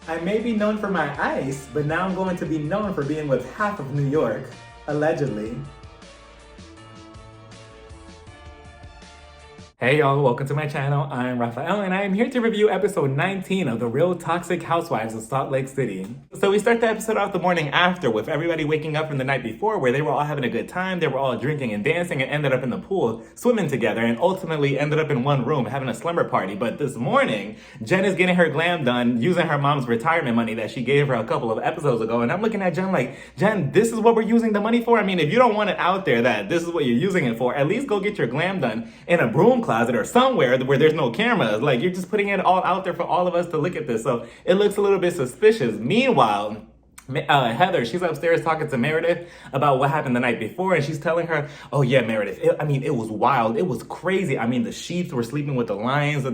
I may be known for my ice, but now I'm going to be known for being with half of New York, allegedly. Hey y'all, welcome to my channel. I'm Raphael and I am here to review episode 19 of the Real Toxic Housewives of Salt Lake City. So we start the episode off the morning after with everybody waking up from the night before where they were all having a good time, they were all drinking and dancing and ended up in the pool swimming together and ultimately ended up in one room having a slumber party. But this morning, Jen is getting her glam done using her mom's retirement money that she gave her a couple of episodes ago, and I'm looking at Jen like, Jen, this is what we're using the money for? I mean, if you don't want it out there that this is what you're using it for, at least go get your glam done in a broom closet or somewhere where there's no cameras. Like, you're just putting it all out there for all of us to look at this. So it looks a little bit suspicious. Meanwhile, Heather, she's upstairs talking to Meredith about what happened the night before, and she's telling her, oh yeah, Meredith, it was wild. It was crazy. I mean, the sheep were sleeping with the lions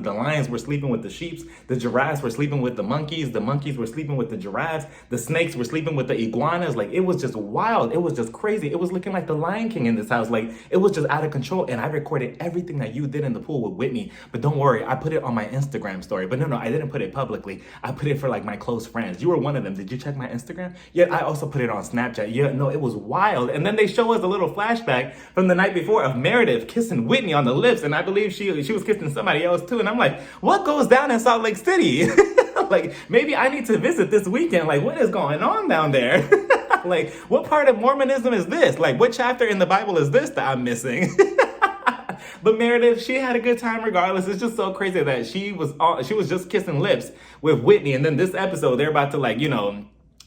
were sleeping with the sheep, the giraffes were sleeping with the monkeys were sleeping with the giraffes, the snakes were sleeping with the iguanas. Like, it was just wild. It was just crazy. It was looking like the Lion King in this house. Like, it was just out of control, and I recorded everything that you did in the pool with Whitney, but don't worry, I put it on my Instagram story. But no, I didn't put it publicly. I put it for like my close friends. You were one of them. Did you check my Instagram? Yeah, I also put it on Snapchat. Yeah, no, it was wild. And then they show us a little flashback from the night before of Meredith kissing Whitney on the lips, and I believe she was kissing somebody else too. And I'm like, what goes down in Salt Lake City? Like, maybe I need to visit this weekend. Like, what is going on down there? Like, what part of Mormonism is this? Like, what chapter in the Bible is this that I'm missing? But Meredith, she had a good time regardless. It's just so crazy that she was just kissing lips with Whitney, and then this episode they're about to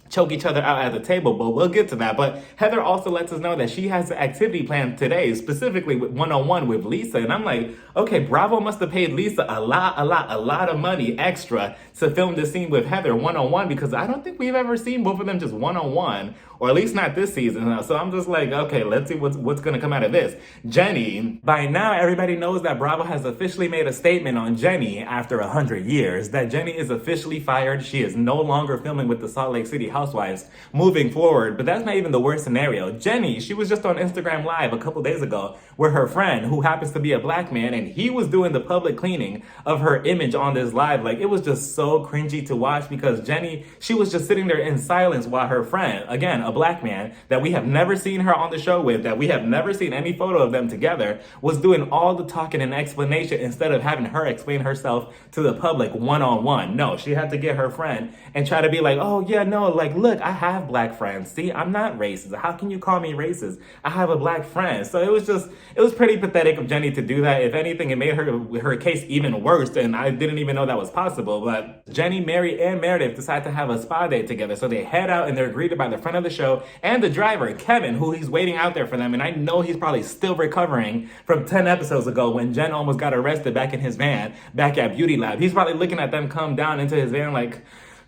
choke each other out at the table, but we'll get to that. But Heather also lets us know that she has an activity planned today, specifically with one-on-one with Lisa. And I'm like, okay, Bravo must have paid Lisa a lot of money extra to film this scene with Heather one-on-one, because I don't think we've ever seen both of them just one-on-one, or at least not this season. So I'm just like, okay, let's see what's gonna come out of this. Jenny, by now everybody knows that Bravo has officially made a statement on Jenny after 100 years, that Jenny is officially fired. She is no longer filming with the Salt Lake City Housewives moving forward. But that's not even the worst scenario. Jenny, she was just on Instagram Live a couple days ago with her friend who happens to be a black man, and he was doing the public cleaning of her image on this live. Like, it was just so cringy to watch, because Jenny, she was just sitting there in silence while her friend, again, a black man that we have never seen her on the show with, that we have never seen any photo of them together, was doing all the talking and explanation instead of having her explain herself to the public one-on-one. No, she had to get her friend and try to be like, oh yeah, no, like, look, I have black friends. See, I'm not racist. How can you call me racist? I have a black friend. So it was pretty pathetic of Jenny to do that. If anything, it made her case even worse, and I didn't even know that was possible. But Jenny, Mary, and Meredith decide to have a spa date together. So they head out and they're greeted by the front of the show and the driver, Kevin, who he's waiting out there for them. And I know he's probably still recovering from 10 episodes ago when Jen almost got arrested back in his van, back at Beauty Lab. He's probably looking at them come down into his van like,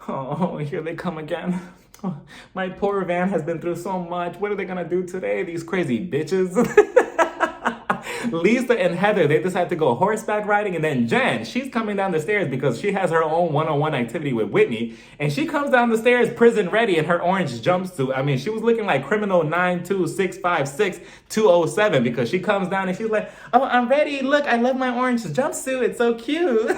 oh, here they come again. Oh, my poor van has been through so much. What are they gonna do today, these crazy bitches? Lisa and Heather, they decide to go horseback riding, and then Jen, she's coming down the stairs because she has her own one-on-one activity with Whitney, and she comes down the stairs prison ready in her orange jumpsuit. I mean, she was looking like criminal 92656-207, because she comes down and she's like, oh, I'm ready. Look, I love my orange jumpsuit. It's so cute.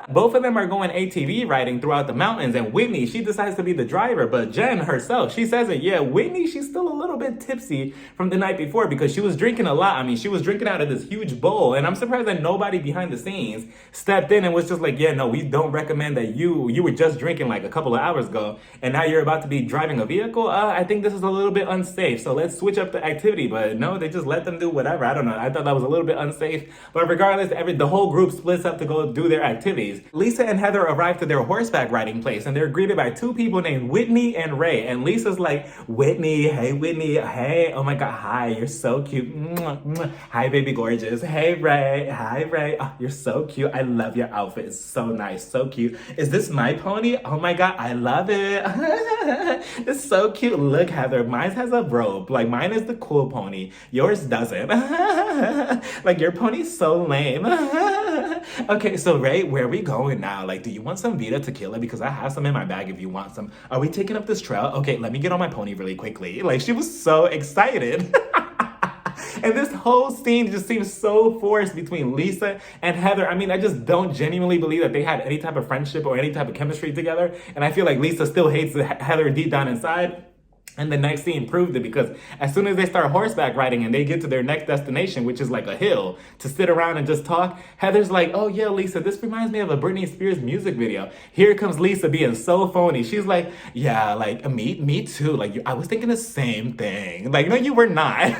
Both of them are going ATV riding throughout the mountains, and Whitney, she decides to be the driver, but Jen herself, she says it, yeah, Whitney, she's still a little bit tipsy from the night before because she was drinking a lot. I mean, she was drinking out of this huge bowl, and I'm surprised that nobody behind the scenes stepped in and was just like, yeah, no, we don't recommend that you were just drinking like a couple of hours ago, and now you're about to be driving a vehicle. I think this is a little bit unsafe, so let's switch up the activity. But no, they just let them do whatever. I don't know. I thought that was a little bit unsafe, but regardless, the whole group splits up to go do their activities. Lisa and Heather arrive to their horseback riding place, and they're greeted by two people named Whitney and Ray. And Lisa's like, Whitney, hey, oh my God, hi, you're so cute. Mwah, mwah. Hi, baby gorgeous. Hey, Ray, hi, Ray. Oh, you're so cute. I love your outfit. It's so nice, so cute. Is this my pony? Oh my God, I love it. It's so cute. Look, Heather, mine has a robe. Like, mine is the cool pony. Yours doesn't. Like, your pony's so lame. Okay, so Ray, where are we going now? Like, do you want some Vita tequila? Because I have some in my bag if you want some. Are we taking up this trail? Okay, let me get on my pony really quickly. Like, she was so excited. And this whole scene just seems so forced between Lisa and Heather. I mean, I just don't genuinely believe that they had any type of friendship or any type of chemistry together. And I feel like Lisa still hates Heather deep down inside. And the next scene proved it, because as soon as they start horseback riding and they get to their next destination, which is like a hill, to sit around and just talk, Heather's like, oh yeah, Lisa, this reminds me of a Britney Spears music video. Here comes Lisa being so phony. She's like, yeah, like me too. Like, I was thinking the same thing. Like, no, you were not.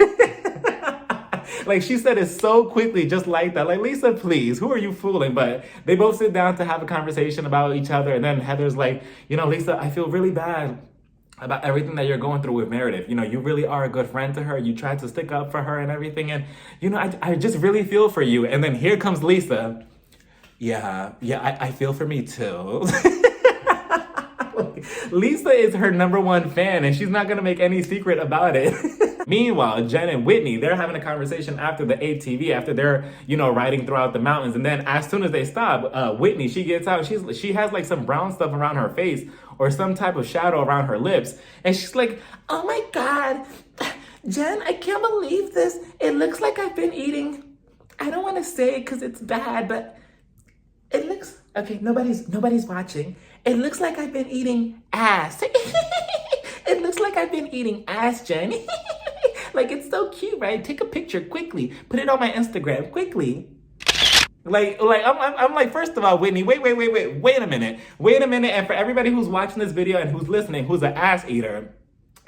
Like, she said it so quickly, just like that. Like, Lisa, please, who are you fooling? But they both sit down to have a conversation about each other. And then Heather's like, you know, Lisa, I feel really bad about everything that you're going through with Meredith. You know, you really are a good friend to her. You tried to stick up for her and everything. And, you know, I just really feel for you. And then here comes Lisa. Yeah, I feel for me too. Lisa is her #1 fan, and she's not going to make any secret about it. Meanwhile, Jen and Whitney, they're having a conversation after the ATV, after they're, you know, riding throughout the mountains. And then as soon as they stop, Whitney, she gets out. She has like some brown stuff around her face or some type of shadow around her lips. And she's like, oh my God, Jen, I can't believe this. It looks like I've been eating, I don't want to say it because it's bad, but it looks, okay, nobody's watching. It looks like I've been eating ass. It looks like I've been eating ass, Jen. Like, it's so cute, right? Take a picture quickly. Put it on my Instagram quickly. Like I'm like, first of all, Whitney, wait a minute. And for everybody who's watching this video and who's listening, who's an ass eater,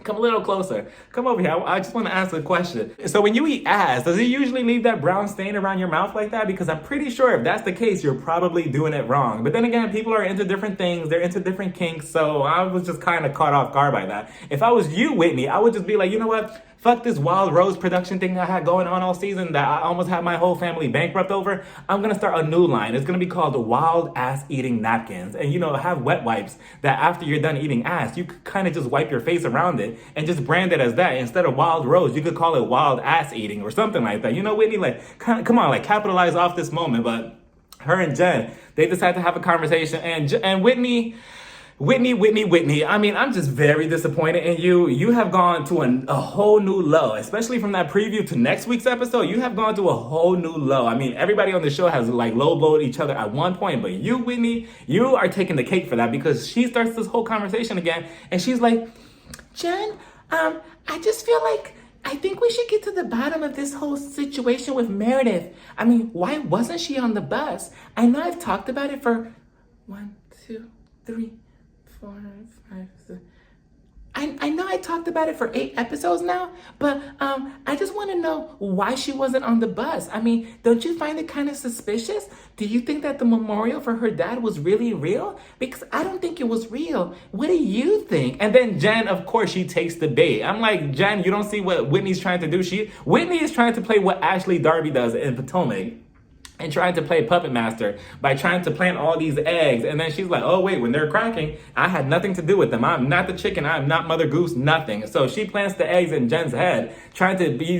come a little closer. Come over here. I just want to ask a question. So when you eat ass, does it usually leave that brown stain around your mouth like that? Because I'm pretty sure if that's the case, you're probably doing it wrong. But then again, people are into different things. They're into different kinks. So I was just kind of caught off guard by that. If I was you, Whitney, I would just be like, you know what? Fuck this Wild Rose production thing I had going on all season that I almost had my whole family bankrupt over. I'm going to start a new line. It's going to be called the Wild Ass Eating Napkins. And, you know, have wet wipes that after you're done eating ass, you could kind of just wipe your face around it and just brand it as that. Instead of Wild Rose, you could call it Wild Ass Eating or something like that. You know, Whitney, like, come on, like, capitalize off this moment. But her and Jen, they decided to have a conversation. And Whitney, I mean, I'm just very disappointed in you. You have gone to a whole new low, especially from that preview to next week's episode. You have gone to a whole new low. I mean, everybody on the show has like low-blowed each other at one point, but you, Whitney, you are taking the cake for that, because she starts this whole conversation again, and she's like, Jen, I just feel like I think we should get to the bottom of this whole situation with Meredith. I mean, why wasn't she on the bus? I know I've talked about it for 1, 2, 3, 4, 5, 6. I know I talked about it for 8 episodes now, but I just want to know why she wasn't on the bus. I mean, don't you find it kind of suspicious? Do you think that the memorial for her dad was really real? Because I don't think it was real. What do you think? And then Jen, of course, she takes the bait. I'm like, Jen, you don't see what Whitney's trying to do? Whitney is trying to play what Ashley Darby does in Potomac, and trying to play puppet master by trying to plant all these eggs. And then she's like, oh wait, when they're cracking, I had nothing to do with them. I'm not the chicken, I'm not Mother Goose, nothing. So she plants the eggs in Jen's head, trying to be,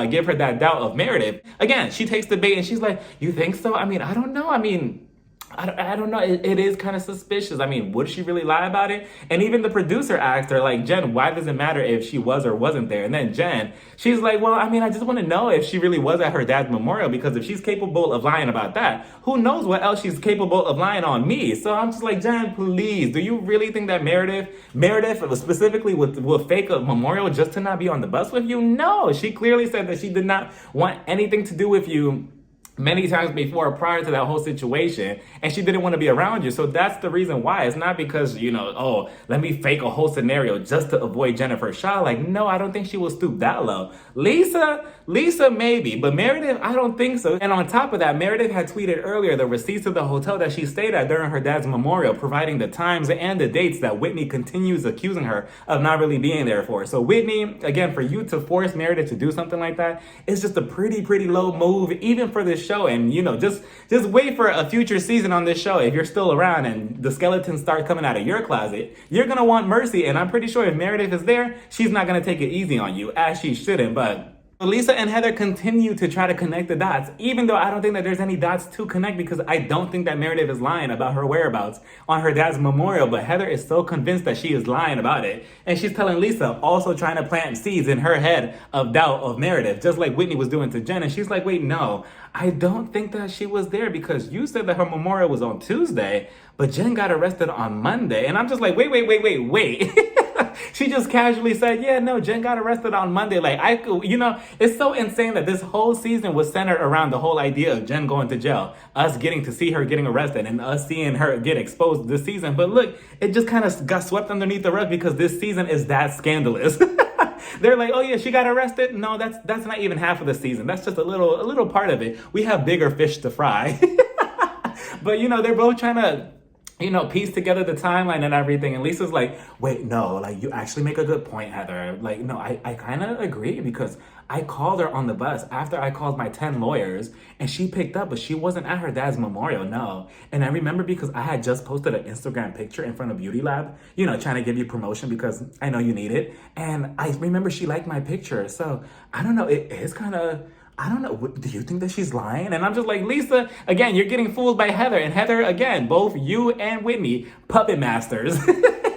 give her that doubt of Meredith. Again, she takes the bait and she's like, you think so? I mean, I don't know. I mean, I don't know. It is kind of suspicious. I mean, would she really lie about it? And even the producer asked her, like, Jen, why does it matter if she was or wasn't there? And then Jen, she's like, well, I mean, I just want to know if she really was at her dad's memorial, because if she's capable of lying about that, who knows what else she's capable of lying on me? So I'm just like, Jen, please, do you really think that Meredith specifically will fake a memorial just to not be on the bus with you? No, she clearly said that she did not want anything to do with you many times before, prior to that whole situation, and she didn't want to be around you. So that's the reason why. It's not because, let me fake a whole scenario just to avoid Jennifer Shaw. Like, no, I don't think she will stoop that low. Lisa maybe, but Meredith, I don't think so. And on top of that, Meredith had tweeted earlier the receipts of the hotel that she stayed at during her dad's memorial, providing the times and the dates that Whitney continues accusing her of not really being there for. So Whitney, again, for you to force Meredith to do something like that, it's just a pretty low move, even for this show. And just wait for a future season on this show. If you're still around and the skeletons start coming out of your closet, you're gonna want mercy. And I'm pretty sure if Meredith is there, she's not gonna take it easy on you, as she shouldn't. But Lisa and Heather continue to try to connect the dots, even though I don't think that there's any dots to connect, because I don't think that Meredith is lying about her whereabouts on her dad's memorial, but Heather is so convinced that she is lying about it. And she's telling Lisa, also trying to plant seeds in her head of doubt of Meredith, just like Whitney was doing to Jen. And she's like, wait, no, I don't think that she was there, because you said that her memorial was on Tuesday, but Jen got arrested on Monday. And I'm just like, wait. She just casually said, yeah, no, Jen got arrested on Monday. Like, it's so insane that this whole season was centered around the whole idea of Jen going to jail, us getting to see her getting arrested, and us seeing her get exposed this season. But look, it just kind of got swept underneath the rug because this season is that scandalous. They're like, oh yeah, she got arrested. No, that's not even half of the season. That's just a little part of it. We have bigger fish to fry. But they're both trying to piece together the timeline and everything. And Lisa's like, wait, no, like, you actually make a good point, Heather. Like, no, I kind of agree, because I called her on the bus after I called my 10 lawyers, and she picked up, but she wasn't at her dad's memorial, no. And I remember because I had just posted an Instagram picture in front of Beauty Lab, trying to give you promotion because I know you need it. And I remember she liked my picture. So I don't know, it is kind of, I don't know, do you think that she's lying? And I'm just like, Lisa, again, you're getting fooled by Heather. And Heather, again, both you and Whitney, puppet masters.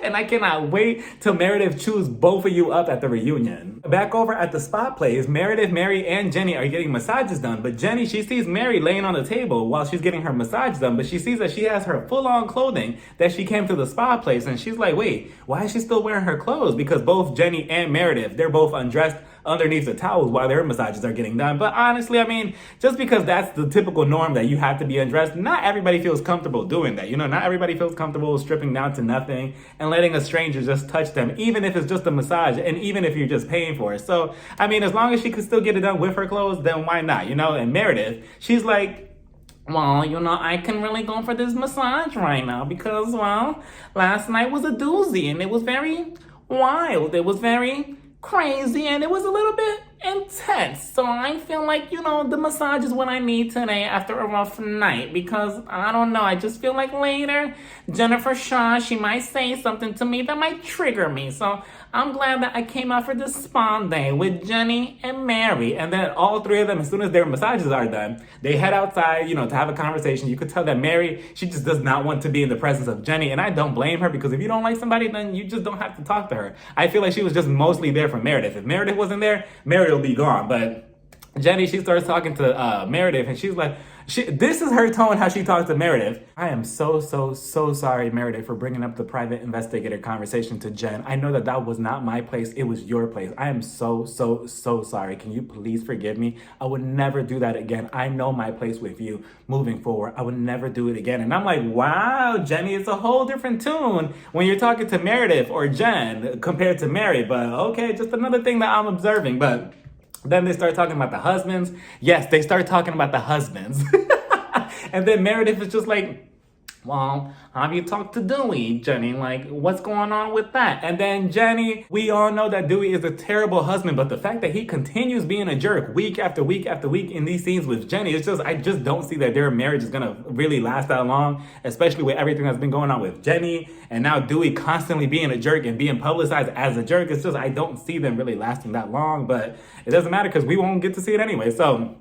And I cannot wait till Meredith chews both of you up at the reunion. Back over at the spot place, Meredith, Mary, and Jenny are getting massages done. But Jenny, she sees Mary laying on the table while she's getting her massage done. But she sees that she has her full-on clothing that she came to the spa place. And she's like, wait, why is she still wearing her clothes? Because both Jenny and Meredith, they're both undressed underneath the towels while their massages are getting done. But honestly, I mean, just because that's the typical norm that you have to be undressed, not everybody feels comfortable doing that. Not everybody feels comfortable stripping down to nothing and letting a stranger just touch them, even if it's just a massage and even if you're just paying for it. So, I mean, as long as she could still get it done with her clothes, then why not, And Meredith, she's like, well, I can really go for this massage right now because, well, last night was a doozy and it was very wild. It was very crazy and it was a little bit intense. So I feel like, the massage is what I need today after a rough night, because I don't know, I just feel like later Jennifer Shaw, she might say something to me that might trigger me. So I'm glad that I came out for this spa day with Jenny and Mary. And then all three of them, as soon as their massages are done, they head outside, to have a conversation. You could tell that Mary, she just does not want to be in the presence of Jenny. And I don't blame her, because if you don't like somebody, then you just don't have to talk to her. I feel like she was just mostly there for Meredith. If Meredith wasn't there, Mary will be gone. But Jenny, she starts talking to Meredith, and she's like, this is her tone, how she talks to Meredith. I am so sorry, Meredith, for bringing up the private investigator conversation to Jen. I know that was not my place. It was your place. I am so sorry. Can you please forgive me? I would never do that again. I know my place with you moving forward. I would never do it again. And I'm like, wow, Jenny, it's a whole different tune when you're talking to Meredith or Jen compared to Mary. But okay, just another thing that I'm observing. But then they start talking about the husbands. Yes, they start talking about the husbands. And then Meredith is just like, well, have you talked to Dewey, Jenny? Like, what's going on with that? And then Jenny, we all know that Dewey is a terrible husband, but the fact that he continues being a jerk week after week after week in these scenes with Jenny, it's just, I just don't see that their marriage is gonna really last that long, especially with everything that's been going on with Jenny, and now Dewey constantly being a jerk and being publicized as a jerk. It's just, I don't see them really lasting that long, but it doesn't matter because we won't get to see it anyway. So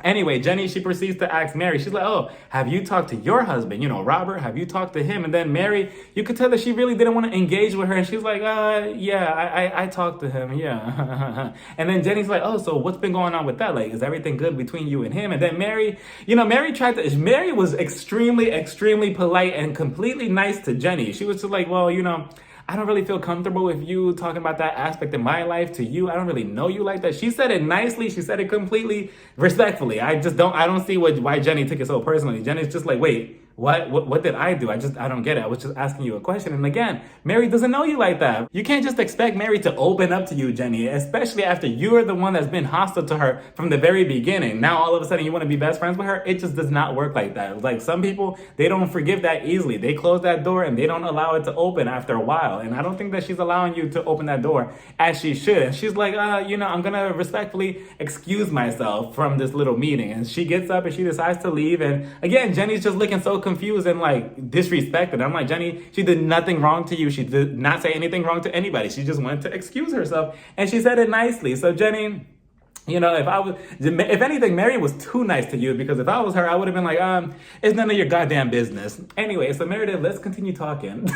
anyway, Jenny, she proceeds to ask Mary, she's like, oh, have you talked to your husband, Robert? Have you talked to him? And then Mary, you could tell that she really didn't want to engage with her. And she's like, yeah, I talked to him, yeah. And then Jenny's like, oh, so what's been going on with that? Like, is everything good between you and him? And then Mary, Mary was extremely polite and completely nice to Jenny. She was just like, well, I don't really feel comfortable with you talking about that aspect in my life to you. I don't really know you like that. She said it nicely. She said it completely respectfully. I don't see why Jenny took it so personally. Jenny's just like, wait, what did I do? I don't get it. I was just asking you a question. And again, Mary doesn't know you like that. You can't just expect Mary to open up to you, Jenny, especially after you're the one that's been hostile to her from the very beginning. Now, all of a sudden, you want to be best friends with her? It just does not work like that. Like, some people, they don't forgive that easily. They close that door and they don't allow it to open after a while. And I don't think that she's allowing you to open that door as she should. And she's like, I'm going to respectfully excuse myself from this little meeting. And she gets up and she decides to leave. And again, Jenny's just looking so confused and like disrespected. I'm like, Jenny, she did nothing wrong to you. She did not say anything wrong to anybody. She just wanted to excuse herself and she said it nicely. So Jenny, You know, if anything, Mary was too nice to you, because if I was her, I would have been like, it's none of your goddamn business. Anyway, so Meredith, let's continue talking.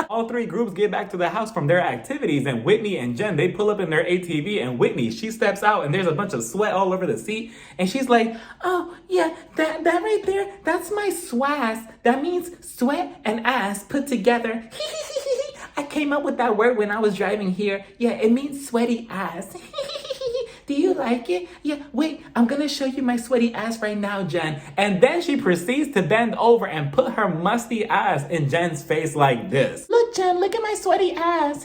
All three groups get back to the house from their activities, and Whitney and Jen, they pull up in their ATV, and Whitney, she steps out, and there's a bunch of sweat all over the seat, and she's like, oh, yeah, that right there, that's my swass. That means sweat and ass put together. I came up with that word when I was driving here. Yeah, it means sweaty ass. Do you like it? Yeah, wait, I'm gonna show you my sweaty ass right now, Jen. And then she proceeds to bend over and put her musty ass in Jen's face like this. Look, Jen, look at my sweaty ass.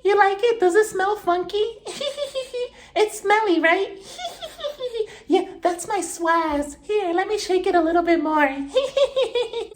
You like it? Does it smell funky? It's smelly, right? Yeah, that's my swass. Here, let me shake it a little bit more.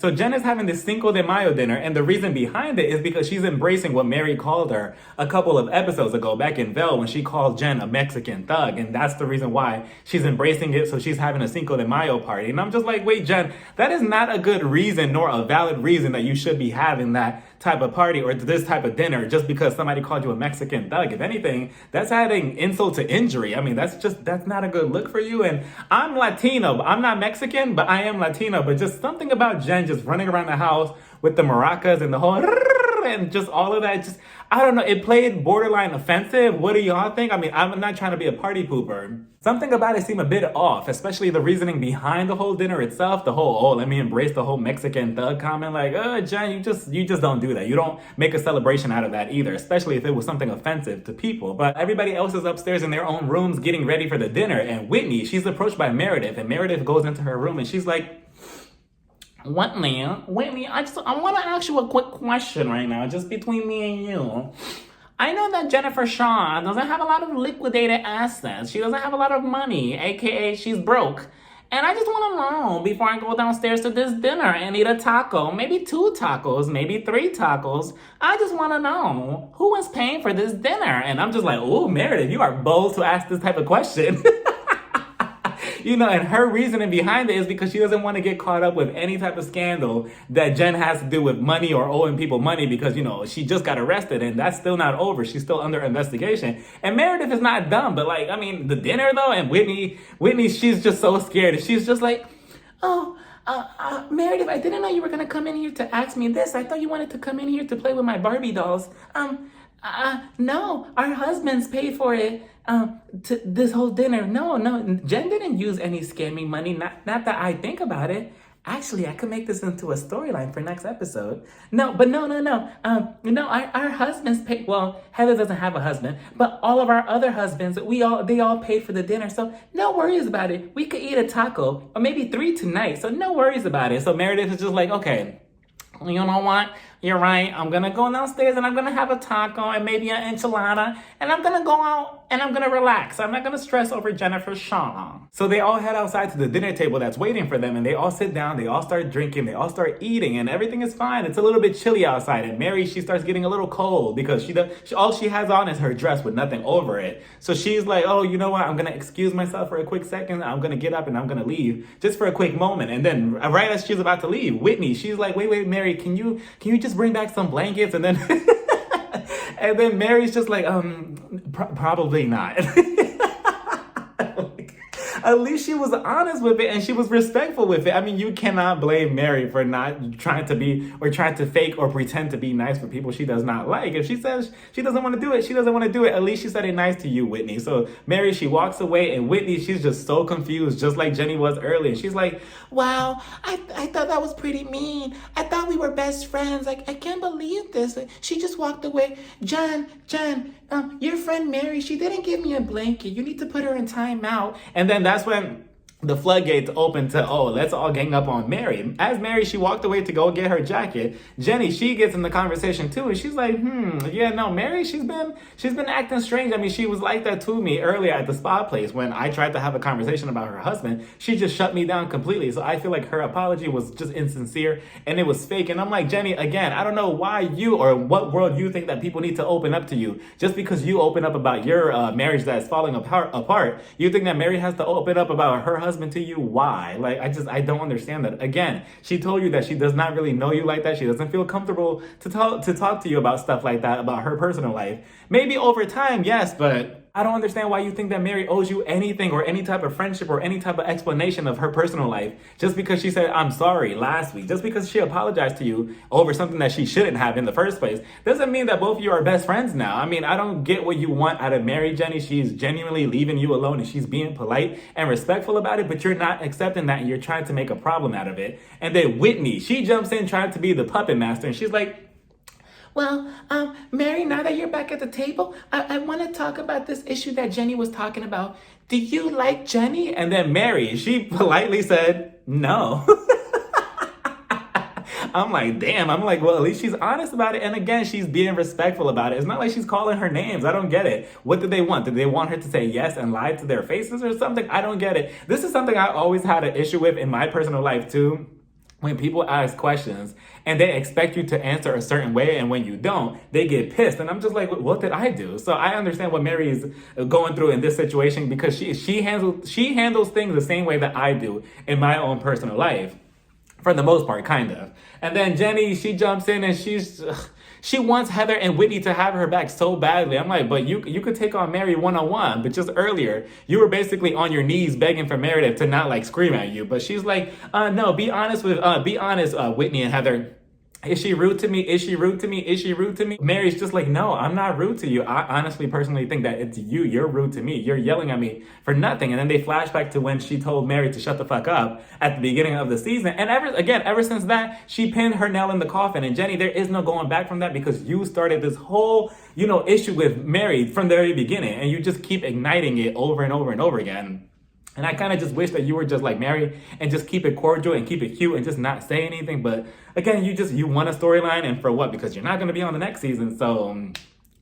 So Jen is having this Cinco de Mayo dinner, and the reason behind it is because she's embracing what Mary called her a couple of episodes ago back in Vel, when she called Jen a Mexican thug, and that's the reason why she's embracing it. So she's having a Cinco de Mayo party, and I'm just like, wait, Jen, that is not a good reason nor a valid reason that you should be having that type of party or this type of dinner just because somebody called you a Mexican thug. If anything, that's adding insult to injury. I mean, that's not a good look for you. And I'm Latino. I'm not Mexican, but I am Latino. But just something about Jen just running around the house with the maracas and the whole and just all of that, just, I don't know, it played borderline offensive. What do y'all think? I mean, I'm not trying to be a party pooper. Something about it seemed a bit off, especially the reasoning behind the whole dinner itself. The whole, oh, let me embrace the whole Mexican thug comment. Like, Jen, you just don't do that. You don't make a celebration out of that either, especially if it was something offensive to people. But everybody else is upstairs in their own rooms getting ready for the dinner. And Whitney, she's approached by Meredith, and Meredith goes into her room and she's like, Whitney, I want to ask you a quick question right now, just between me and you. I know that Jennifer Shaw doesn't have a lot of liquidated assets. She doesn't have a lot of money, aka she's broke. And I just want to know, before I go downstairs to this dinner and eat a taco, maybe 2 tacos, maybe 3 tacos, I just want to know who is paying for this dinner. And I'm just like, oh, Meredith, you are bold to ask this type of question. You know, and her reasoning behind it is because she doesn't want to get caught up with any type of scandal that Jen has to do with money or owing people money, because, you know, she just got arrested and that's still not over. She's still under investigation. And Meredith is not dumb, but like, I mean, the dinner though, and Whitney, she's just so scared. She's just like, oh, Meredith, I didn't know you were going to come in here to ask me this. I thought you wanted to come in here to play with my Barbie dolls. No, our husbands paid for it. To this whole dinner. No, Jen didn't use any scamming money. Not that I think about it. Actually, I could make this into a storyline for next episode. No. Our husbands paid. Well, Heather doesn't have a husband, but all of our other husbands, they all paid for the dinner. So no worries about it. We could eat a taco or maybe 3 tonight. So no worries about it. So Meredith is just like, okay, you know what? You're right. I'm going to go downstairs and I'm going to have a taco and maybe an enchilada. And I'm going to go out and I'm going to relax. I'm not going to stress over Jennifer Shaw. So they all head outside to the dinner table that's waiting for them. And they all sit down. They all start drinking. They all start eating. And everything is fine. It's a little bit chilly outside. And Mary, she starts getting a little cold because all she has on is her dress with nothing over it. So she's like, oh, you know what? I'm going to excuse myself for a quick second. I'm going to get up and I'm going to leave just for a quick moment. And then right as she's about to leave, Whitney, she's like, wait, Mary, can you just bring back some blankets? And then and then Mary's just like, probably not. At least she was honest with it and she was respectful with it. I mean, you cannot blame Mary for not trying to be or trying to fake or pretend to be nice for people she does not like. If she says she doesn't want to do it, she doesn't want to do it. At least she said it nice to you, Whitney. So Mary, she walks away, and Whitney, she's just so confused, just like Jenny was earlier. She's like, wow, I thought that was pretty mean. I thought we were best friends. Like, I can't believe this. She just walked away. Jen, your friend Mary, she didn't give me a blanket. You need to put her in timeout. And then that's when the floodgates open to, oh, let's all gang up on Mary. As Mary, she walked away to go get her jacket, Jenny, she gets in the conversation too, and she's like, yeah, no, Mary, she's been acting strange. I mean, she was like that to me earlier at the spa place when I tried to have a conversation about her husband. She just shut me down completely. So I feel like her apology was just insincere and it was fake. And I'm like, Jenny, again, I don't know why you or what world you think that people need to open up to you. Just because you open up about your marriage that's falling apart, you think that Mary has to open up about her husband to you? Why? Like, I don't understand that. Again, she told you that she does not really know you like that. She doesn't feel comfortable to talk to you about stuff like that, about her personal life. Maybe over time, yes, but I don't understand why you think that Mary owes you anything or any type of friendship or any type of explanation of her personal life just because she said, I'm sorry last week, just because she apologized to you over something that she shouldn't have in the first place, doesn't mean that both of you are best friends now. I mean, I don't get what you want out of Mary, Jenny. She's genuinely leaving you alone and she's being polite and respectful about it, but you're not accepting that and you're trying to make a problem out of it. And then Whitney, she jumps in trying to be the puppet master and she's like, well, Mary, now that you're back at the table, I want to talk about this issue that Jenny was talking about. Do you like Jenny? And then Mary, she politely said, no. I'm like, damn. I'm like, well, at least she's honest about it. And again, she's being respectful about it. It's not like she's calling her names. I don't get it. What did they want? Did they want her to say yes and lie to their faces or something? I don't get it. This is something I always had an issue with in my personal life too. When people ask questions and they expect you to answer a certain way, and when you don't, they get pissed. And I'm just like, what did I do? So I understand what Mary is going through in this situation because she handles things the same way that I do in my own personal life. For the most part, kind of. And then Jenny, she jumps in and she wants Heather and Whitney to have her back so badly. I'm like, but you could take on Mary one-on-one. But just earlier, you were basically on your knees begging for Meredith to not like scream at you. But she's like, no, be honest, Whitney and Heather. Is she rude to me? Is she rude to me? Is she rude to me? Mary's just like, no, I'm not rude to you. I honestly, personally think that it's you. You're rude to me. You're yelling at me for nothing. And then they flash back to when she told Mary to shut the fuck up at the beginning of the season. And ever since that, she pinned her nail in the coffin. And Jenny, there is no going back from that because you started this whole, issue with Mary from the very beginning. And you just keep igniting it over and over and over again. And I kind of just wish that you were just like Mary and just keep it cordial and keep it cute and just not say anything. But again, you want a storyline, and for what? Because you're not going to be on the next season. So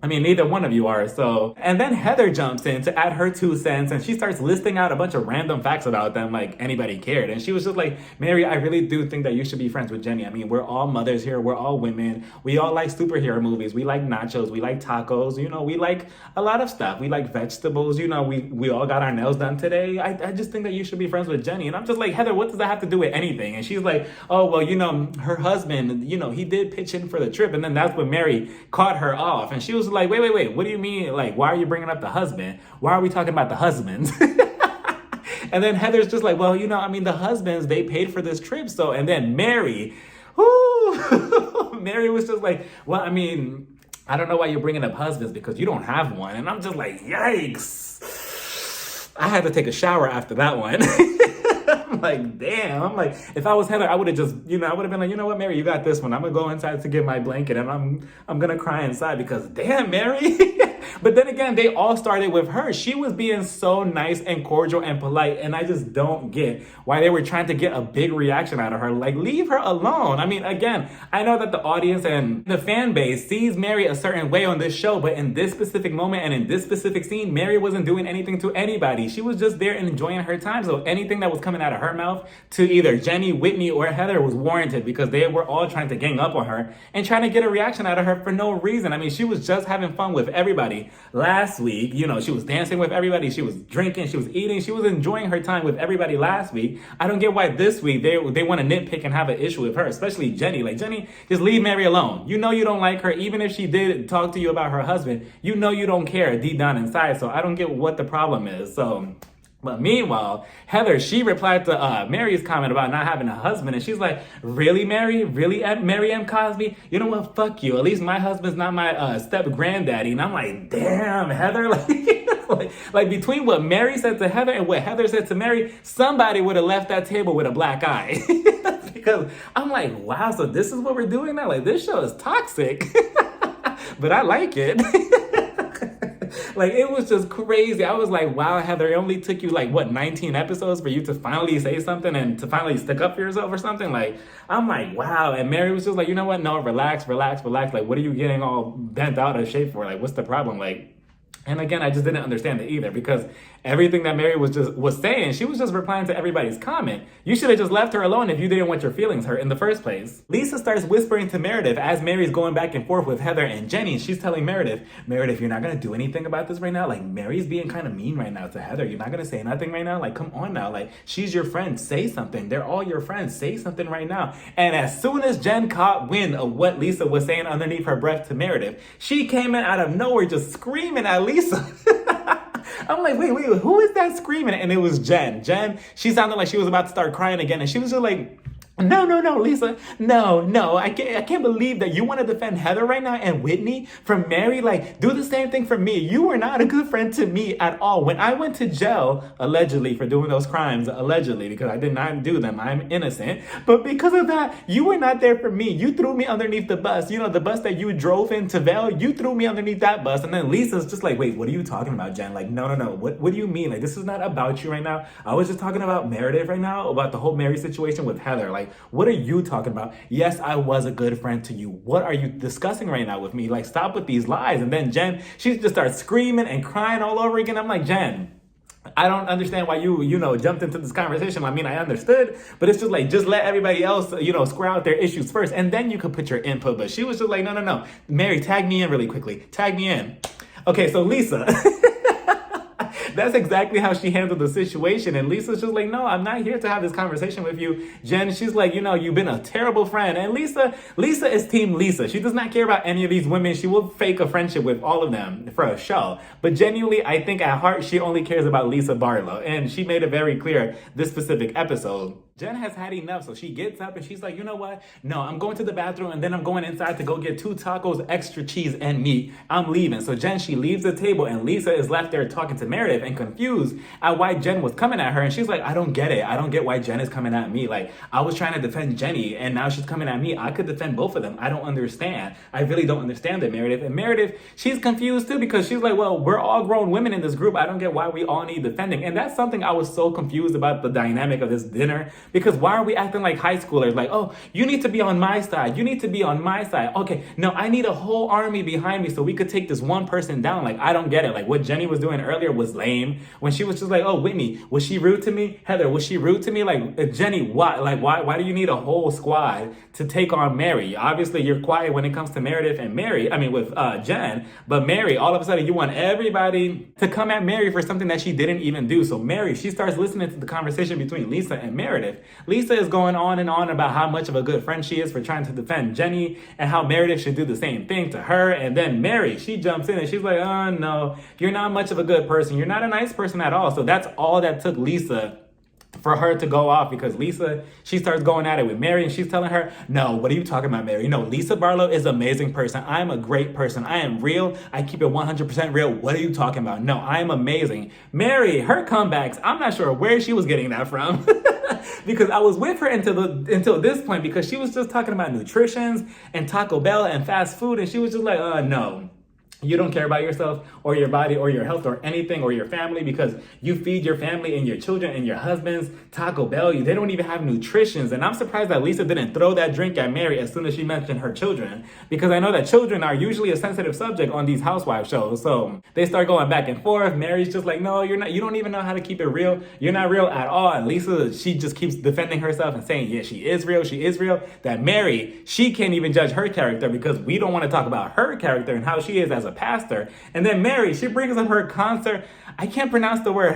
I mean, neither one of you are, so. And then Heather jumps in to add her 2 cents, and she starts listing out a bunch of random facts about them like anybody cared. And she was just like, Mary, I really do think that you should be friends with Jenny. I mean, we're all mothers here. We're all women. We all like superhero movies. We like nachos. We like tacos. We like a lot of stuff. We like vegetables. We all got our nails done today. I just think that you should be friends with Jenny. And I'm just like, Heather, what does that have to do with anything? And she's like, oh, well, her husband, he did pitch in for the trip. And then that's when Mary caught her off. And she was like, wait, what do you mean? Like, why are you bringing up the husband? Why are we talking about the husbands? And then Heather's just like, well, the husbands, they paid for this trip. So, and then Mary, Mary was just like, well, I don't know why you're bringing up husbands because you don't have one. And I'm just like, yikes. I had to take a shower after that one. I'm like, damn. I'm like, if I was Heather, I would have just, I would have been like, you know what, Mary, you got this one. I'm going to go inside to get my blanket and I'm going to cry inside because damn, Mary. But then again, they all started with her. She was being so nice and cordial and polite. And I just don't get why they were trying to get a big reaction out of her. Like, leave her alone. Again, I know that the audience and the fan base sees Mary a certain way on this show. But in this specific moment and in this specific scene, Mary wasn't doing anything to anybody. She was just there and enjoying her time. So anything that was coming out of her mouth to either Jenny, Whitney, or Heather was warranted because they were all trying to gang up on her and trying to get a reaction out of her for no reason. She was just having fun with everybody. Last week, she was dancing with everybody. She was drinking. She was eating. She was enjoying her time with everybody last week. I don't get why this week they want to nitpick and have an issue with her, especially Jenny. Like, Jenny, just leave Mary alone. You don't like her. Even if she did talk to you about her husband, you don't care deep down inside. So I don't get what the problem is. But meanwhile, Heather, she replied to Mary's comment about not having a husband. And she's like, really, Mary? Really, Mary M. Cosby? You know what? Fuck you. At least my husband's not my step-granddaddy. And I'm like, damn, Heather. Like between what Mary said to Heather and what Heather said to Mary, somebody would have left that table with a black eye. Because I'm like, wow, so this is what we're doing now? Like, this show is toxic. But I like it. Like, it was just crazy. I was like, wow, Heather, it only took you 19 episodes for you to finally say something and to finally stick up for yourself or something? Like, I'm like, wow. And Mary was just like, you know what? No, relax. Like, what are you getting all bent out of shape for? Like, what's the problem? Like, and again, I just didn't understand it either because everything that Mary was saying, she was just replying to everybody's comment. You should have just left her alone if you didn't want your feelings hurt in the first place. Lisa starts whispering to Meredith as Mary's going back and forth with Heather and Jenny. She's telling Meredith, you're not going to do anything about this right now? Like, Mary's being kind of mean right now to Heather. You're not going to say nothing right now? Like, come on now. Like, she's your friend. Say something. They're all your friends. Say something right now. And as soon as Jen caught wind of what Lisa was saying underneath her breath to Meredith, she came in out of nowhere just screaming at Lisa. I'm like, wait, who is that screaming? And it was Jen. Jen, she sounded like she was about to start crying again. And she was just like, no, Lisa. No. I can't believe that you want to defend Heather right now and Whitney from Mary. Like, do the same thing for me. You were not a good friend to me at all. When I went to jail, allegedly, for doing those crimes, allegedly, because I did not do them. I'm innocent. But because of that, you were not there for me. You threw me underneath the bus. You know, the bus that you drove into Vail, you threw me underneath that bus. And then Lisa's just like, wait, what are you talking about, Jen? Like, no. What do you mean? Like, this is not about you right now. I was just talking about Meredith right now, about the whole Mary situation with Heather. Like, what are you talking about? Yes, I was a good friend to you. What are you discussing right now with me? Like, stop with these lies. And then Jen, she just starts screaming and crying all over again. I'm like, Jen, I don't understand why you jumped into this conversation. I mean, I understood, but it's just like, just let everybody else, square out their issues first, and then you could put your input. But she was just like, no. Mary, tag me in really quickly. Tag me in. Okay, so Lisa. That's exactly how she handled the situation. And Lisa's just like, no, I'm not here to have this conversation with you. Jen, she's like, you've been a terrible friend. And Lisa is team Lisa. She does not care about any of these women. She will fake a friendship with all of them for a show. But genuinely, I think at heart, she only cares about Lisa Barlow. And she made it very clear this specific episode. Jen has had enough, so she gets up and she's like, you know what? No, I'm going to the bathroom and then I'm going inside to go get 2 tacos, extra cheese, and meat. I'm leaving. So Jen, she leaves the table and Lisa is left there talking to Meredith and confused at why Jen was coming at her. And she's like, I don't get it. I don't get why Jen is coming at me. Like, I was trying to defend Jenny and now she's coming at me. I could defend both of them. I don't understand. I really don't understand it, Meredith. And Meredith, she's confused too because she's like, well, we're all grown women in this group. I don't get why we all need defending. And that's something I was so confused about the dynamic of this dinner. Because why are we acting like high schoolers? Like, oh, you need to be on my side. You need to be on my side. Okay, no, I need a whole army behind me so we could take this one person down. Like, I don't get it. Like, what Jenny was doing earlier was lame. When she was just like, oh, Whitney, was she rude to me? Heather, was she rude to me? Like, Jenny, why? Like, why do you need a whole squad to take on Mary? Obviously, you're quiet when it comes to Meredith and with Jen. But Mary, all of a sudden, you want everybody to come at Mary for something that she didn't even do. So Mary, she starts listening to the conversation between Lisa and Meredith. Lisa is going on and on about how much of a good friend she is for trying to defend Jenny and how Meredith should do the same thing to her. And then Mary, she jumps in and she's like, oh no, you're not much of a good person. You're not a nice person at all. So that's all that took Lisa for her to go off, because Lisa, she starts going at it with Mary and she's telling her, no, what are you talking about, Mary? No, Lisa Barlow is an amazing person. I am a great person. I am real. I keep it 100% real. What are you talking about? No, I am amazing. Mary, her comebacks, I'm not sure where she was getting that from. Because I was with her until this point, because she was just talking about nutrition and Taco Bell and fast food. And she was just like, no. You don't care about yourself or your body or your health or anything or your family, because you feed your family and your children and your husbands Taco Bell. They don't even have nutrition. And I'm surprised that Lisa didn't throw that drink at Mary as soon as she mentioned her children, because I know that children are usually a sensitive subject on these housewife shows. So they start going back and forth. Mary's just like, no, you're not. You don't even know how to keep it real. You're not real at all. And Lisa, she just keeps defending herself and saying, yeah, she is real. She is real. That Mary, she can't even judge her character because we don't want to talk about her character and how she is as a pastor. And then Mary, she brings up her concert. I can't pronounce the word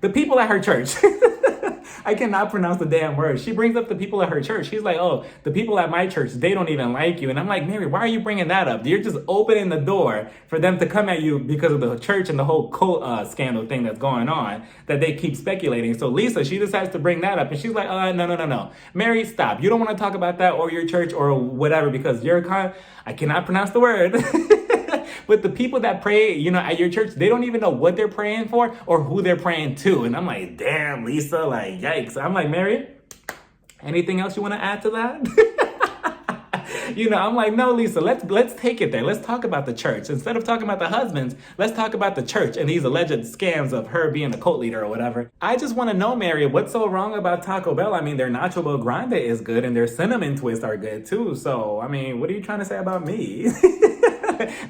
the people at her church. I cannot pronounce the damn word. She brings up the people at her church. She's like, oh, the people at my church, they don't even like you. And I'm like, Mary, why are you bringing that up? You're just opening the door for them to come at you because of the church and the whole cult scandal thing that's going on that they keep speculating. So Lisa, she decides to bring that up. And she's like, no. Mary, stop. You don't want to talk about that or your church or whatever because I cannot pronounce the word. But the people that pray, at your church, they don't even know what they're praying for or who they're praying to. And I'm like, damn, Lisa, like, yikes. I'm like, Mary, anything else you want to add to that? I'm like, no, Lisa, let's take it there. Let's talk about the church. Instead of talking about the husbands, let's talk about the church and these alleged scams of her being a cult leader or whatever. I just want to know, Mary, what's so wrong about Taco Bell? I mean, their Nacho Bel Grande is good and their cinnamon twists are good too. So, I mean, what are you trying to say about me?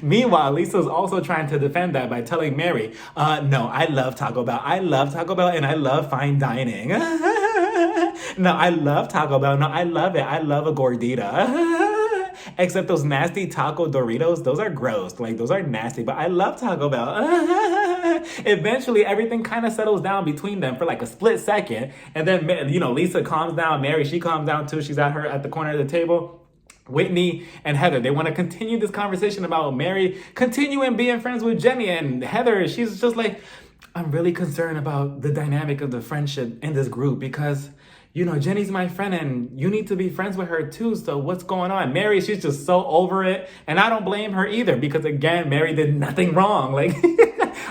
Meanwhile, Lisa's also trying to defend that by telling Mary, no, I love Taco Bell. I love Taco Bell and I love fine dining. No, I love Taco Bell. No, I love it. I love a gordita. Except those nasty taco Doritos, those are gross. Like, those are nasty, but I love Taco Bell. Eventually, everything kind of settles down between them for like a split second. And then, Lisa calms down. Mary, she calms down too. She's at the corner of the table. Whitney and Heather, they want to continue this conversation about Mary continuing being friends with Jenny. And Heather, she's just like, I'm really concerned about the dynamic of the friendship in this group because, you know, Jenny's my friend and you need to be friends with her too. So what's going on? Mary, she's just so over it. And I don't blame her either because, again, Mary did nothing wrong. Like,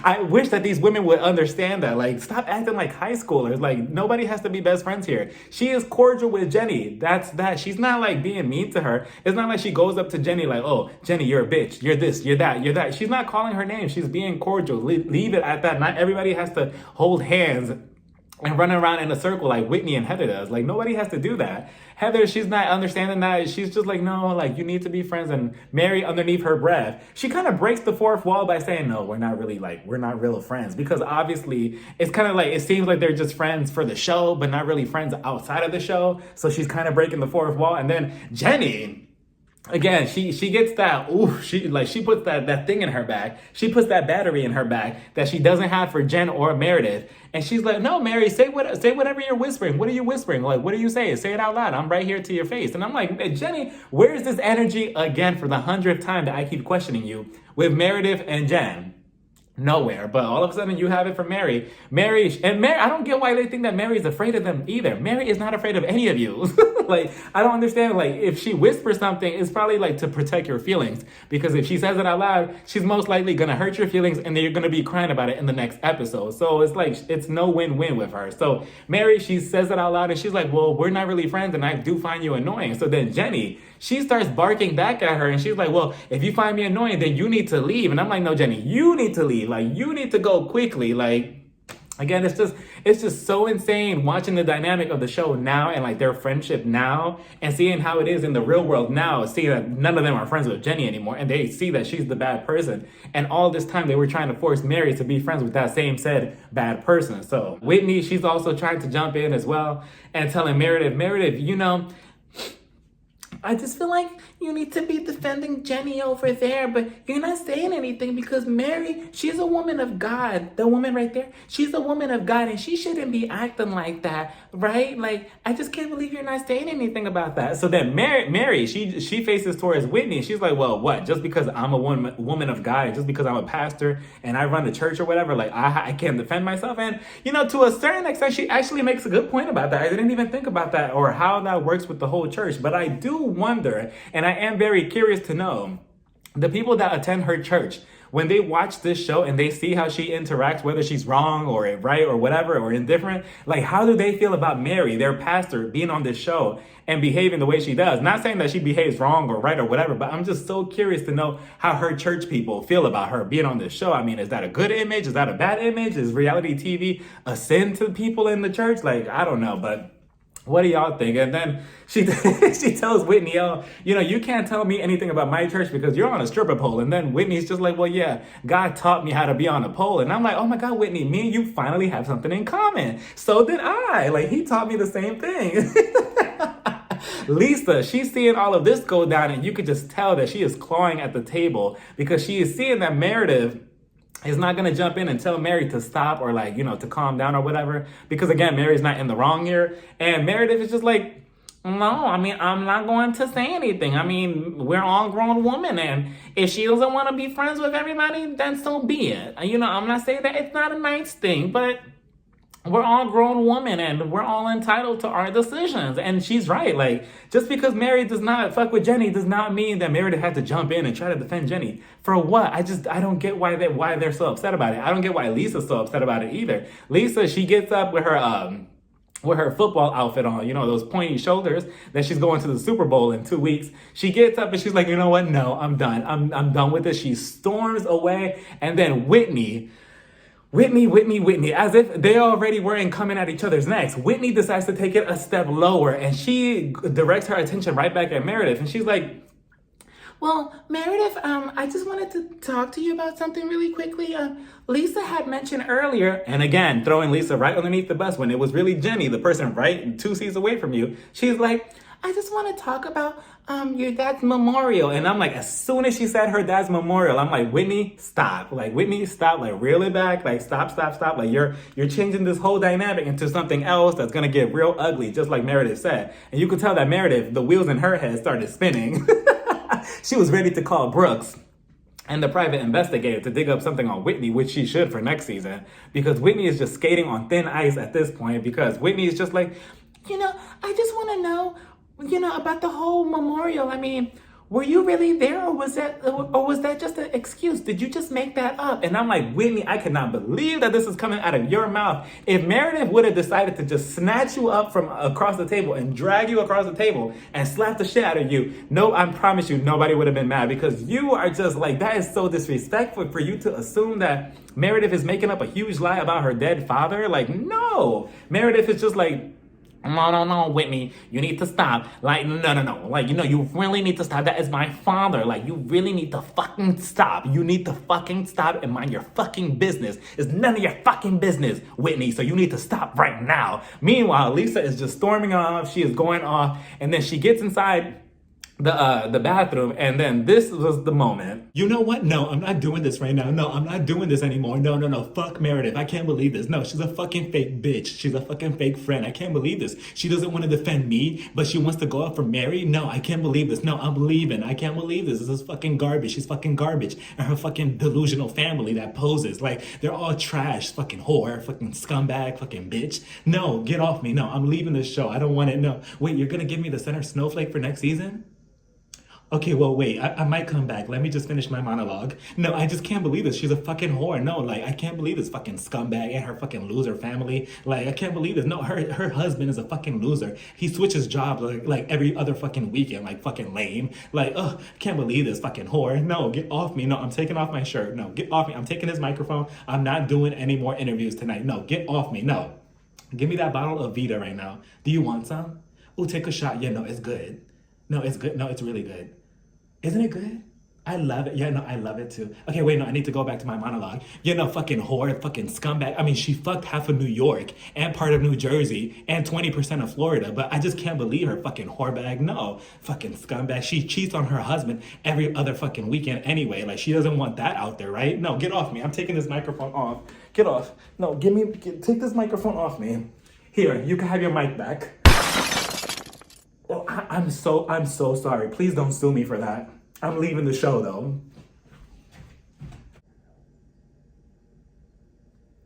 I wish that these women would understand that. Like, stop acting like high schoolers. Like, nobody has to be best friends here. She is cordial with Jenny. That's that. She's not like being mean to her. It's not like she goes up to Jenny like, oh, Jenny, you're a bitch. You're this, you're that, you're that. She's not calling her name. She's being cordial. Leave it at that. Not everybody has to hold hands and run around in a circle like Whitney and Heather does. Like, nobody has to do that. Heather, she's not understanding that. She's just like, no, like, you need to be friends. And Mary, underneath her breath, she kind of breaks the fourth wall by saying, no, we're not real friends. Because obviously, it's kind of like, it seems like they're just friends for the show, but not really friends outside of the show. So she's kind of breaking the fourth wall. And then Jenny, again, she gets that, she puts that thing in her back. She puts that battery in her back that she doesn't have for Jen or Meredith. And she's like, no, Mary, say whatever you're whispering. What are you whispering? Like, what are you saying? Say it out loud. I'm right here to your face. And I'm like, Jenny, where's this energy again for the 100th time that I keep questioning you with Meredith and Jen? Nowhere. But all of a sudden you have it for Mary. Mary, I don't get why they think that Mary is afraid of them either. Mary is not afraid of any of you. Like, I don't understand. Like, if she whispers something, it's probably like to protect your feelings. Because if she says it out loud, she's most likely going to hurt your feelings and then you're going to be crying about it in the next episode. So it's like, it's no win-win with her. So Mary, she says it out loud and she's like, well, we're not really friends and I do find you annoying. So then Jenny, she starts barking back at her and she's like, well, if you find me annoying, then you need to leave. And I'm like, no, Jenny, you need to leave. Like, you need to go quickly. Like, again, it's just so insane watching the dynamic of the show now and like their friendship now and seeing how it is in the real world now, seeing that none of them are friends with Jenny anymore and they see that she's the bad person. And all this time they were trying to force Mary to be friends with that same said bad person. So Whitney, she's also trying to jump in as well and telling Meredith, you know, I just feel like you need to be defending Jenny over there, but you're not saying anything because Mary, she's a woman of God. The woman right there, she's a woman of God and she shouldn't be acting like that, right? Like, I just can't believe you're not saying anything about that. So then Mary, she faces towards Whitney. She's like, well, what? Just because I'm a woman of God, just because I'm a pastor and I run the church or whatever, like I can't defend myself. And, you know, to a certain extent, she actually makes a good point about that. I didn't even think about that or how that works with the whole church, but I do wonder, and I am very curious to know, the people that attend her church, when they watch this show and they see how she interacts, whether she's wrong or right or whatever or indifferent, like, how do they feel about Mary, their pastor, being on this show and behaving the way she does? Not saying that she behaves wrong or right or whatever, but I'm just so curious to know how her church people feel about her being on this show. I mean, is that a good image? Is that a bad image? Is reality TV a sin to people in the church? Like, I don't know, but what do y'all think? And then she tells Whitney, oh, you know, you can't tell me anything about my church because you're on a stripper pole. And then Whitney's just like, well, yeah, God taught me how to be on a pole. And I'm like, oh my God, Whitney, me and you finally have something in common. So did I. Like, he taught me the same thing. Lisa, she's seeing all of this go down and you could just tell that she is clawing at the table because she is seeing that Meredith is not going to jump in and tell Mary to stop or, like, you know, to calm down or whatever. Because, again, Mary's not in the wrong here. And Meredith is just like, no, I mean, I'm not going to say anything. I mean, we're all grown women. And if she doesn't want to be friends with everybody, then so be it. You know, I'm not saying that it's not a nice thing, but we're all grown women and we're all entitled to our decisions. And she's right. Like, just because Mary does not fuck with Jenny does not mean that Meredith had to jump in and try to defend Jenny. For what? I don't get why they're so upset about it. I don't get why Lisa's so upset about it either. Lisa, she gets up with her football outfit on, you know, those pointy shoulders that she's going to the Super Bowl in 2 weeks. She gets up and she's like, you know what? No, I'm done. I'm done with this. She storms away. And then Whitney, as if they already weren't coming at each other's necks. Whitney decides to take it a step lower and she directs her attention right back at Meredith. And she's like, well, Meredith, I just wanted to talk to you about something really quickly. Lisa had mentioned earlier, and again, throwing Lisa right underneath the bus when it was really Jenny, the person right 2 seats away from you. She's like, I just want to talk about your dad's memorial. And I'm like, as soon as she said her dad's memorial, I'm like, Whitney, stop. Like, Whitney, stop. Like, reel it back. Like, stop. Like, you're changing this whole dynamic into something else that's gonna get real ugly, just like Meredith said. And you could tell that Meredith, the wheels in her head started spinning. She was ready to call Brooks and the private investigator to dig up something on Whitney, which she should for next season, because Whitney is just skating on thin ice at this point, because Whitney is just like, I just want to know, about the whole memorial. I mean, were you really there, or was that just an excuse? Did you just make that up? And I'm like, Whitney, I cannot believe that this is coming out of your mouth. If Meredith would have decided to just snatch you up from across the table and drag you across the table and slap the shit out of you, no, I promise you, nobody would have been mad, because you are just like, that is so disrespectful for you to assume that Meredith is making up a huge lie about her dead father. Like, no. Meredith is just like, no, Whitney, you need to stop. Like, no. Like, you really need to stop. That is my father. Like, you really need to fucking stop. You need to fucking stop and mind your fucking business. It's none of your fucking business, Whitney. So you need to stop right now. Meanwhile, Lisa is just storming off. She is going off. And then she gets inside the bathroom, and then this was the moment. You know what? No, I'm not doing this right now. No, I'm not doing this anymore. No. Fuck Meredith. I can't believe this. No, she's a fucking fake bitch. She's a fucking fake friend. I can't believe this. She doesn't want to defend me, but she wants to go out for Mary. No, I can't believe this. No, I'm leaving. I can't believe this. This is fucking garbage. She's fucking garbage. And her fucking delusional family that poses. Like, they're all trash. Fucking whore. Fucking scumbag. Fucking bitch. No, get off me. No, I'm leaving this show. I don't want it. No. Wait, you're gonna give me the center snowflake for next season? Okay, well, wait, I might come back. Let me just finish my monologue. No, I just can't believe this. She's a fucking whore. No, like, I can't believe this fucking scumbag and her fucking loser family. Like, I can't believe this. No, her husband is a fucking loser. He switches jobs like every other fucking weekend, like fucking lame. Like, I can't believe this fucking whore. No, get off me. No, I'm taking off my shirt. No, get off me. I'm taking his microphone. I'm not doing any more interviews tonight. No, get off me. No. Give me that bottle of Vita right now. Do you want some? Oh, take a shot. Yeah, no, it's good. No, it's good. No, it's really good. Isn't it good? I love it. Yeah, no, I love it too. Okay, wait, no, I need to go back to my monologue. Yeah, no, fucking whore, fucking scumbag. I mean, she fucked half of New York and part of New Jersey and 20% of Florida, but I just can't believe her fucking whorebag. No, fucking scumbag. She cheats on her husband every other fucking weekend anyway. Like, she doesn't want that out there, right? No, get off me. I'm taking this microphone off. Get off. No, take this microphone off me. Here, you can have your mic back. Oh, I'm so sorry. Please don't sue me for that. I'm leaving the show though.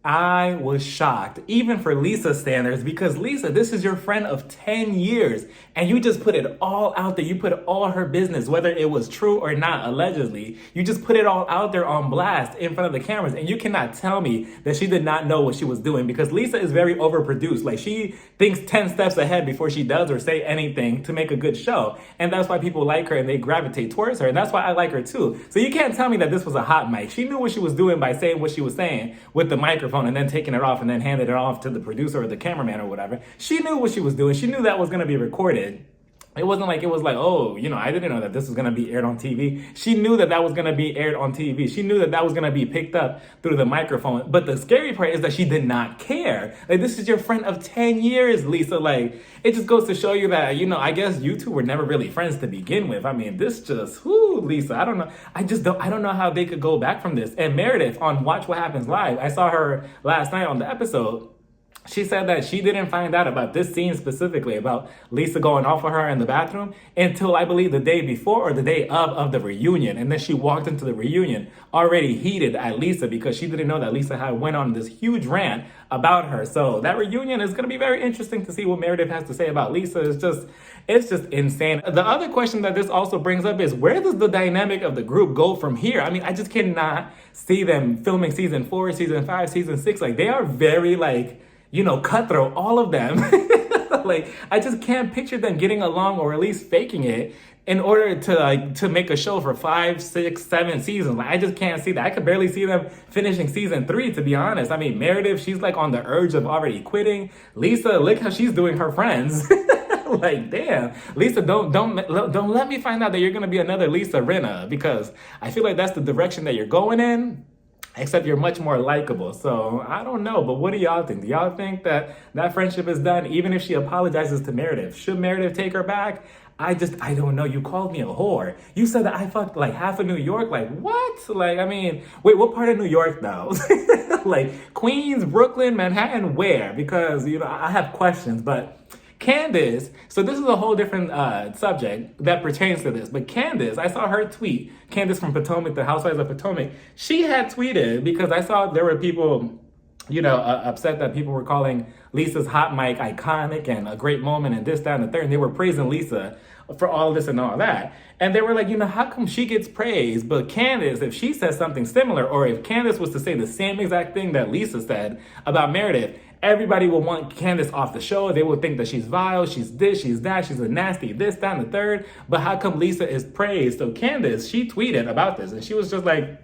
I was shocked, even for Lisa's standards, because Lisa, this is your friend of 10 years, and you just put it all out there. You put all her business, whether it was true or not, allegedly. You just put it all out there on blast in front of the cameras, and you cannot tell me that she did not know what she was doing, because Lisa is very overproduced. Like, she thinks 10 steps ahead before she does or say anything to make a good show, and that's why people like her and they gravitate towards her, and that's why I like her too. So you can't tell me that this was a hot mic. She knew what she was doing by saying what she was saying with the microphone and then taking it off and then handed it off to the producer or the cameraman or whatever. She knew what she was doing. She knew that was going to be recorded. It wasn't like, oh, I didn't know that this was going to be aired on TV. She knew that was going to be aired on TV. She knew that was going to be picked up through the microphone. But the scary part is that she did not care. Like, this is your friend of 10 years, Lisa. Like, it just goes to show you that, I guess you two were never really friends to begin with. I mean, this just, Lisa, I don't know. I don't know how they could go back from this. And Meredith on Watch What Happens Live, I saw her last night on the episode. She said that she didn't find out about this scene specifically, about Lisa going off of her in the bathroom, until I believe the day before or the day of the reunion. And then she walked into the reunion already heated at Lisa because she didn't know that Lisa had went on this huge rant about her. So that reunion is going to be very interesting to see what Meredith has to say about Lisa. It's just insane. The other question that this also brings up is, where does the dynamic of the group go from here? I mean, I just cannot see them filming season 4, season 5, season 6. Like, they are very cutthroat, all of them. Like, I just can't picture them getting along, or at least faking it, in order to make a show for 5, 6, 7 seasons. Like, I just can't see that. I could barely see them finishing season 3, to be honest. I mean, Meredith, she's like on the urge of already quitting. Lisa, look how she's doing her friends. Like, damn, Lisa, don't let me find out that you're gonna be another Lisa Rinna, because I feel like that's the direction that you're going in. except you're much more likable. So I don't know, but what do y'all think? Do y'all think that that friendship is done even if she apologizes to Meredith? Should Meredith take her back? I don't know. You called me a whore. You said that I fucked like half of New York. Like, what? Like, I mean, wait, what part of New York though? Like, Queens, Brooklyn, Manhattan, where? Because, I have questions, but Candace, so this is a whole different subject that pertains to this, but Candace, I saw her tweet, Candace from Potomac, the Housewives of Potomac, she had tweeted, because I saw there were people, upset that people were calling Lisa's hot mic iconic and a great moment and this, that, and the third, and they were praising Lisa for all this and all that. And they were like, how come she gets praised, but Candace, if she says something similar, or if Candace was to say the same exact thing that Lisa said about Meredith, everybody will want Candace off the show. They will think that she's vile, she's this, she's that, she's a nasty this, that, and the third. But how come Lisa is praised? So Candace, she tweeted about this, and she was just like,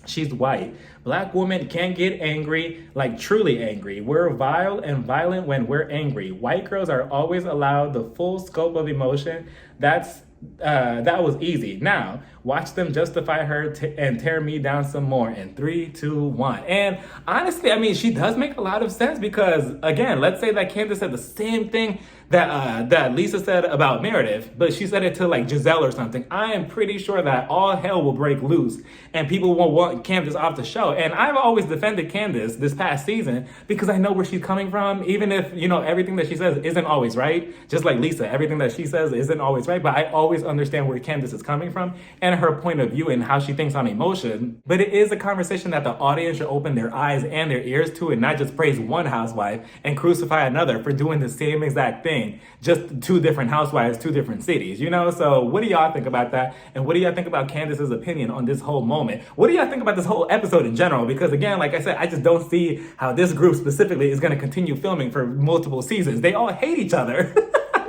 she's white. Black women can't get angry, like truly angry. We're vile and violent when we're angry. White girls are always allowed the full scope of emotion. That was easy. Now, watch them justify her and tear me down some more in 3, 2, 1. And honestly, I mean, she does make a lot of sense because, again, let's say that Candace said the same thing that Lisa said about Meredith, but she said it to like Giselle or something. I am pretty sure that all hell will break loose and people won't want Candace off the show. And I've always defended Candace this past season because I know where she's coming from, even if, everything that she says isn't always right. Just like Lisa, everything that she says isn't always right, but I always understand where Candace is coming from and her point of view and how she thinks on emotion. But it is a conversation that the audience should open their eyes and their ears to and not just praise one housewife and crucify another for doing the same exact thing. Just 2 different housewives, 2 different cities, So what do y'all think about that? And what do y'all think about Candace's opinion on this whole moment? What do y'all think about this whole episode in general? Because again, like I said, I just don't see how this group specifically is going to continue filming for multiple seasons. They all hate each other.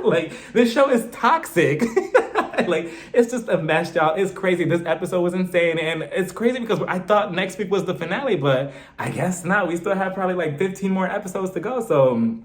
Like, this show is toxic. Like, it's just a mess, y'all. It's crazy. This episode was insane. And it's crazy because I thought next week was the finale, but I guess not. We still have probably like 15 more episodes to go. So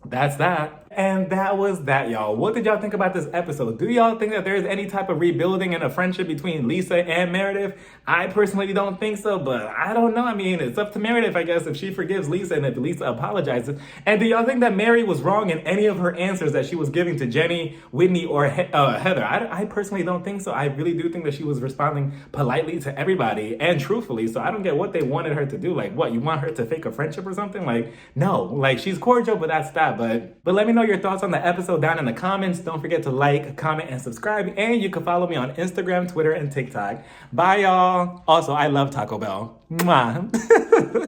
that's that. And that was that, y'all. What did y'all think about this episode? Do y'all think that there is any type of rebuilding and a friendship between Lisa and Meredith? I personally don't think so, but I don't know. I mean, it's up to Meredith, I guess, if she forgives Lisa and if Lisa apologizes. And do y'all think that Mary was wrong in any of her answers that she was giving to Jenny, Whitney, or Heather? I personally don't think so. I really do think that she was responding politely to everybody and truthfully. So I don't get what they wanted her to do. Like, what, you want her to fake a friendship or something? Like, no. Like, she's cordial, but that's that. But let me know your thoughts on the episode down in the comments. Don't forget to like, comment, and subscribe. And you can follow me on Instagram, Twitter, and TikTok. Bye, y'all. Also, I love Taco Bell. Mwah.